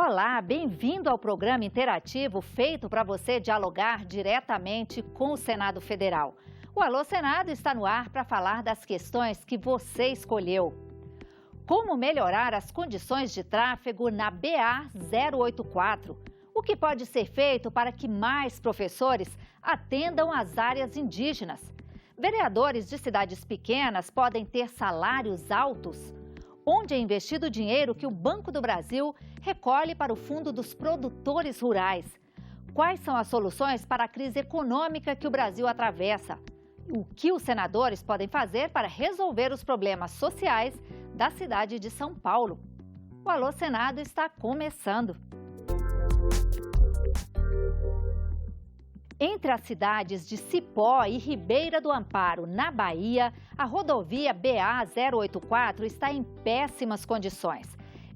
Olá, bem-vindo ao programa interativo feito para você dialogar diretamente com o Senado Federal. O Alô Senado está no ar para falar das questões que você escolheu. Como melhorar as condições de tráfego na BA-084? O que pode ser feito para que mais professores atendam às áreas indígenas? Vereadores de cidades pequenas podem ter salários altos? Onde é investido o dinheiro que o Banco do Brasil recolhe para o Fundo dos Produtores Rurais? Quais são as soluções para a crise econômica que o Brasil atravessa? O que os senadores podem fazer para resolver os problemas sociais da cidade de São Paulo? O Alô Senado está começando. Entre as cidades de Cipó e Ribeira do Amparo, na Bahia, a rodovia BA-084 está em péssimas condições.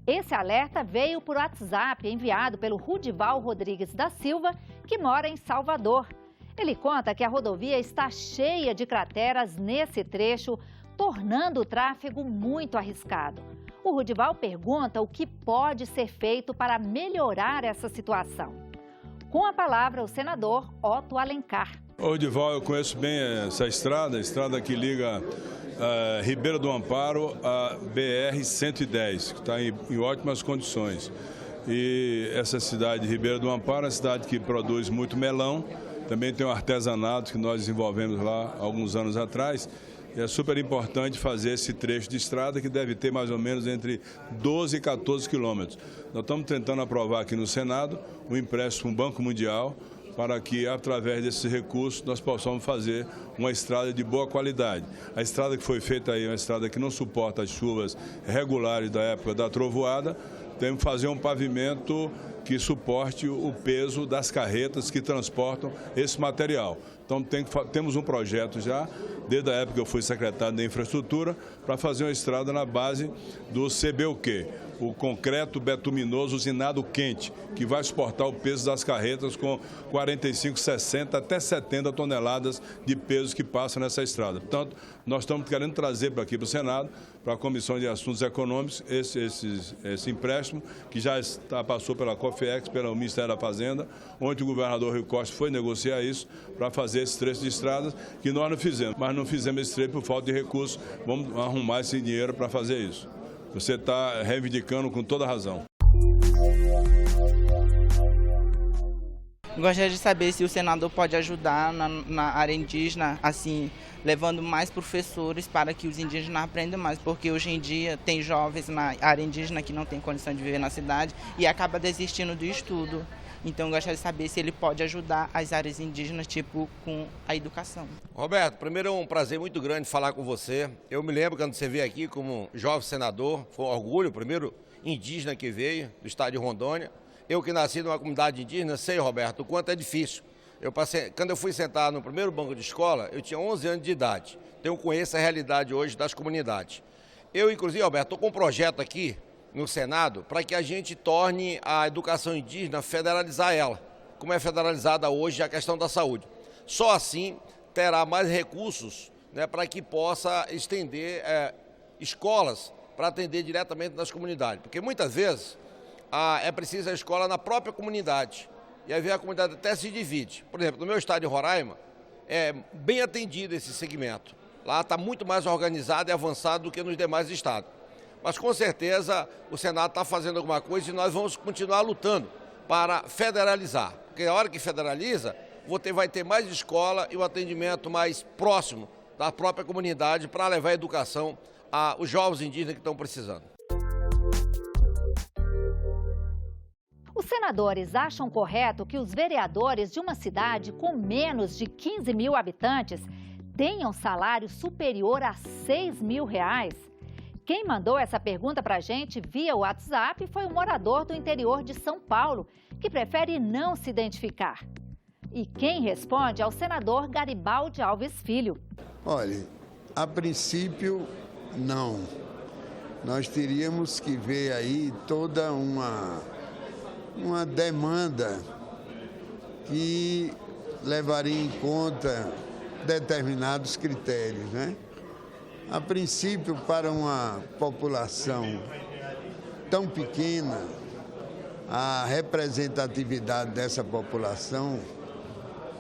Esse alerta veio por WhatsApp enviado pelo Rudival Rodrigues da Silva, que mora em Salvador. Ele conta que a rodovia está cheia de crateras nesse trecho, tornando o tráfego muito arriscado. O Rudival pergunta o que pode ser feito para melhorar essa situação. Com a palavra, o senador Otto Alencar. Rudival, eu conheço bem essa estrada, a estrada que liga Ribeira do Amparo a BR-110, que está em ótimas condições. E essa cidade de Ribeira do Amparo é uma cidade que produz muito melão, também tem um artesanato que nós desenvolvemos lá alguns anos atrás. E é super importante fazer esse trecho de estrada que deve ter mais ou menos entre 12 e 14 quilômetros. Nós estamos tentando aprovar aqui no Senado um empréstimo Banco Mundial para que, através desses recursos, nós possamos fazer uma estrada de boa qualidade. A estrada que foi feita aí é uma estrada que não suporta as chuvas regulares da época da trovoada. Temos que fazer um pavimento que suporte o peso das carretas que transportam esse material. Então, temos um projeto já, desde a época que eu fui secretário da Infraestrutura, para fazer uma estrada na base do CBUQ, o concreto betuminoso usinado quente, que vai suportar o peso das carretas com 45, 60 até 70 toneladas de peso que passam nessa estrada. Portanto, nós estamos querendo trazer para aqui para o Senado, para a Comissão de Assuntos Econômicos, esse empréstimo, que já passou pela COFEX, pelo Ministério da Fazenda, onde o governador Rui Costa foi negociar isso para fazer esse trecho de estradas, que nós não fizemos. Mas não fizemos esse trecho por falta de recursos, vamos arrumar esse dinheiro para fazer isso. Você está reivindicando com toda razão. Gostaria de saber se o senador pode ajudar na área indígena, assim, levando mais professores para que os indígenas aprendam mais, porque hoje em dia tem jovens na área indígena que não tem condição de viver na cidade e acaba desistindo do estudo. Então, eu gostaria de saber se ele pode ajudar as áreas indígenas, tipo, com a educação. Roberto, primeiro é um prazer muito grande falar com você. Eu me lembro quando você veio aqui como jovem senador, foi um orgulho, o primeiro indígena que veio do estado de Rondônia. Eu que nasci numa comunidade indígena, sei, Roberto, o quanto é difícil. Quando eu fui sentar no primeiro banco de escola, eu tinha 11 anos de idade. Então, eu conheço a realidade hoje das comunidades. Eu, inclusive, Roberto, estou com um projeto aqui no Senado para que a gente torne a educação indígena, federalizar ela, como é federalizada hoje a questão da saúde. Só assim terá mais recursos, né, para que possa estender escolas para atender diretamente nas comunidades, porque muitas vezes é preciso a escola na própria comunidade, e aí a comunidade até se divide. Por exemplo, no meu estado de Roraima, é bem atendido esse segmento. Lá está muito mais organizado e avançado do que nos demais estados. Mas, com certeza, o Senado está fazendo alguma coisa e nós vamos continuar lutando para federalizar. Porque a hora que federaliza, vai ter mais escola e o atendimento mais próximo da própria comunidade para levar a educação aos jovens indígenas que estão precisando. Os senadores acham correto que os vereadores de uma cidade com menos de 15 mil habitantes tenham salário superior a R$6 mil? Quem mandou essa pergunta para a gente via WhatsApp foi um morador do interior de São Paulo, que prefere não se identificar. E quem responde é o senador Garibaldi Alves Filho. Olha, a princípio, não. Nós teríamos que ver aí toda uma demanda que levaria em conta determinados critérios, né? A princípio, para uma população tão pequena, a representatividade dessa população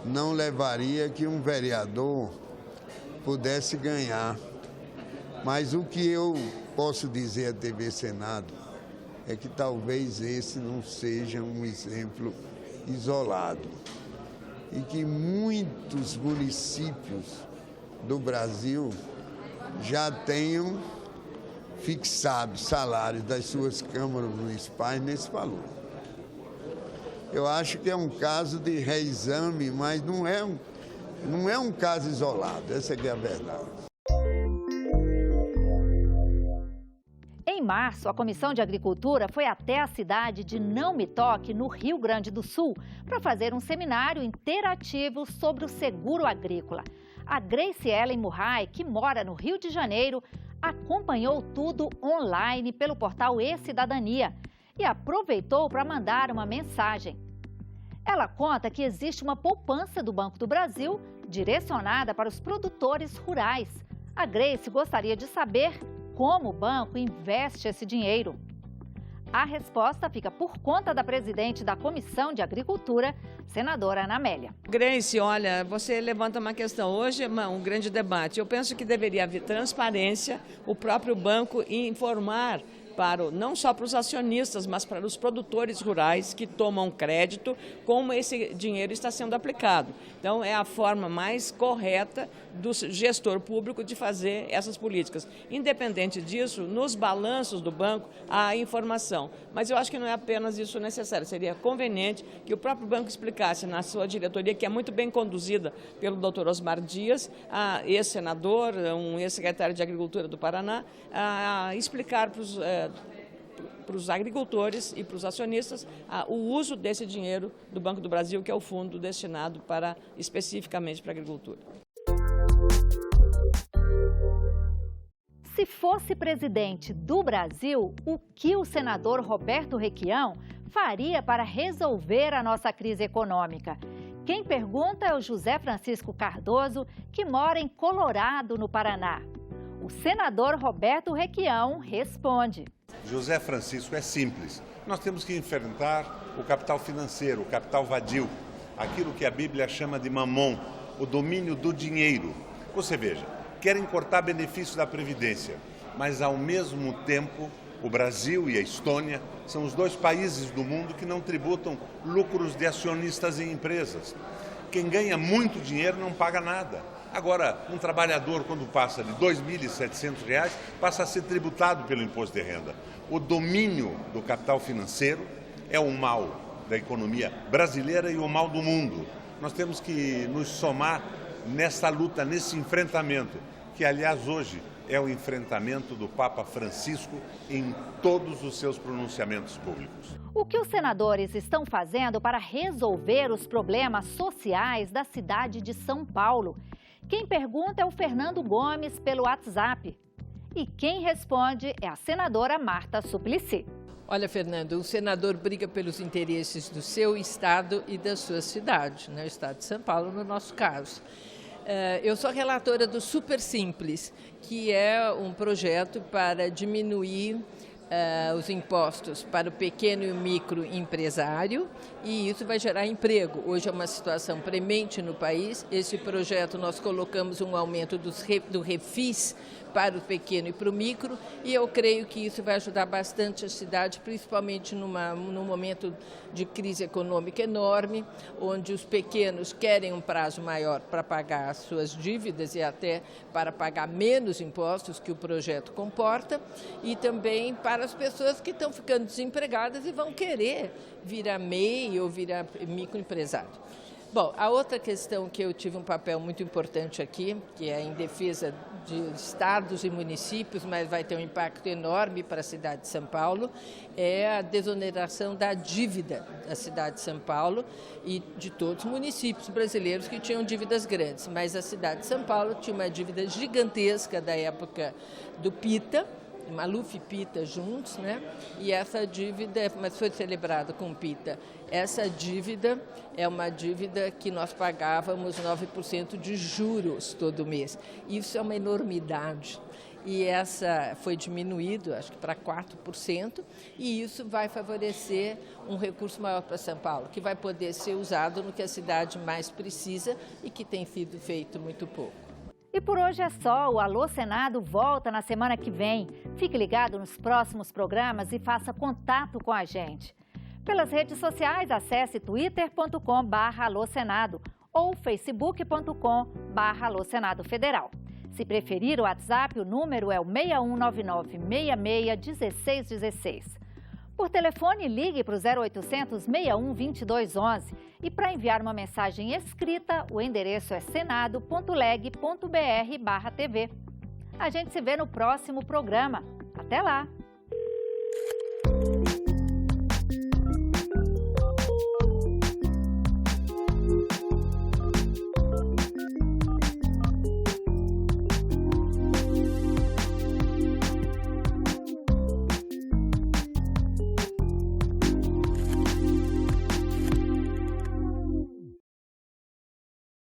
não levaria que um vereador pudesse ganhar. Mas o que eu posso dizer à TV Senado é que talvez esse não seja um exemplo isolado e que muitos municípios do Brasil já tenham fixado salários das suas câmaras municipais nesse valor. Eu acho que é um caso de reexame, mas não é um caso isolado, essa é a verdade. Em março, a Comissão de Agricultura foi até a cidade de Não Me Toque, no Rio Grande do Sul, para fazer um seminário interativo sobre o seguro agrícola. A Grace Ellen Murray, que mora no Rio de Janeiro, acompanhou tudo online pelo portal E-Cidadania e aproveitou para mandar uma mensagem. Ela conta que existe uma poupança do Banco do Brasil direcionada para os produtores rurais. A Grace gostaria de saber como o banco investe esse dinheiro. A resposta fica por conta da presidente da Comissão de Agricultura, senadora Ana Amélia. Grace, olha, você levanta uma questão. Hoje é um grande debate. Eu penso que deveria haver transparência, o próprio banco informar não só para os acionistas, mas para os produtores rurais que tomam crédito, como esse dinheiro está sendo aplicado. Então, é a forma mais correta do gestor público de fazer essas políticas. Independente disso, nos balanços do banco, há informação. Mas eu acho que não é apenas isso necessário. Seria conveniente que o próprio banco explicasse na sua diretoria, que é muito bem conduzida pelo Dr. Osmar Dias, ex-senador, um ex-secretário de Agricultura do Paraná, a explicar para os agricultores e para os acionistas o uso desse dinheiro do Banco do Brasil, que é o fundo destinado especificamente para a agricultura. Se fosse presidente do Brasil, o que o senador Roberto Requião faria para resolver a nossa crise econômica? Quem pergunta é o José Francisco Cardoso, que mora em Colorado, no Paraná. O senador Roberto Requião responde. José Francisco, é simples. Nós temos que enfrentar o capital financeiro, o capital vadio, aquilo que a Bíblia chama de mamon, o domínio do dinheiro. Você veja, querem cortar benefícios da Previdência, mas ao mesmo tempo o Brasil e a Estônia são os dois países do mundo que não tributam lucros de acionistas em empresas. Quem ganha muito dinheiro não paga nada. Agora, um trabalhador, quando passa de R$ 2.700, passa a ser tributado pelo imposto de renda. O domínio do capital financeiro é o mal da economia brasileira e o mal do mundo. Nós temos que nos somar nessa luta, nesse enfrentamento, que, aliás, hoje é o enfrentamento do Papa Francisco em todos os seus pronunciamentos públicos. O que os senadores estão fazendo para resolver os problemas sociais da cidade de São Paulo? Quem pergunta é o Fernando Gomes pelo WhatsApp. E quem responde é a senadora Marta Suplicy. Olha, Fernando, o senador briga pelos interesses do seu estado e da sua cidade, né? O estado de São Paulo, no nosso caso. Eu sou relatora do Super Simples, que é um projeto para diminuir os impostos para o pequeno e o microempresário, e isso vai gerar emprego. Hoje é uma situação premente no país. Esse projeto nós colocamos um aumento do refis para o pequeno e para o micro, e eu creio que isso vai ajudar bastante a cidade, principalmente num momento de crise econômica enorme, onde os pequenos querem um prazo maior para pagar as suas dívidas e até para pagar menos impostos que o projeto comporta, e também para as pessoas que estão ficando desempregadas e vão querer virar MEI ou virar microempresário. Bom, a outra questão que eu tive um papel muito importante aqui, que é em defesa de estados e municípios, mas vai ter um impacto enorme para a cidade de São Paulo, é a desoneração da dívida da cidade de São Paulo e de todos os municípios brasileiros que tinham dívidas grandes. Mas a cidade de São Paulo tinha uma dívida gigantesca da época do Pita, Maluf e Pita juntos, né? E essa dívida, mas foi celebrada com Pita, essa dívida é uma dívida que nós pagávamos 9% de juros todo mês. Isso é uma enormidade. e essa foi diminuído, acho que para 4%, e isso vai favorecer um recurso maior para São Paulo, que vai poder ser usado no que a cidade mais precisa e que tem sido feito muito pouco. E por hoje é só. O Alô Senado volta na semana que vem. Fique ligado nos próximos programas e faça contato com a gente. Pelas redes sociais, acesse twitter.com/alôsenado ou facebook.com/alôsenado federal. Se preferir o WhatsApp, o número é o 6199-661616. Por telefone, ligue para o 0800 61 2211 e para enviar uma mensagem escrita, o endereço é senado.leg.br/tv. A gente se vê no próximo programa. Até lá!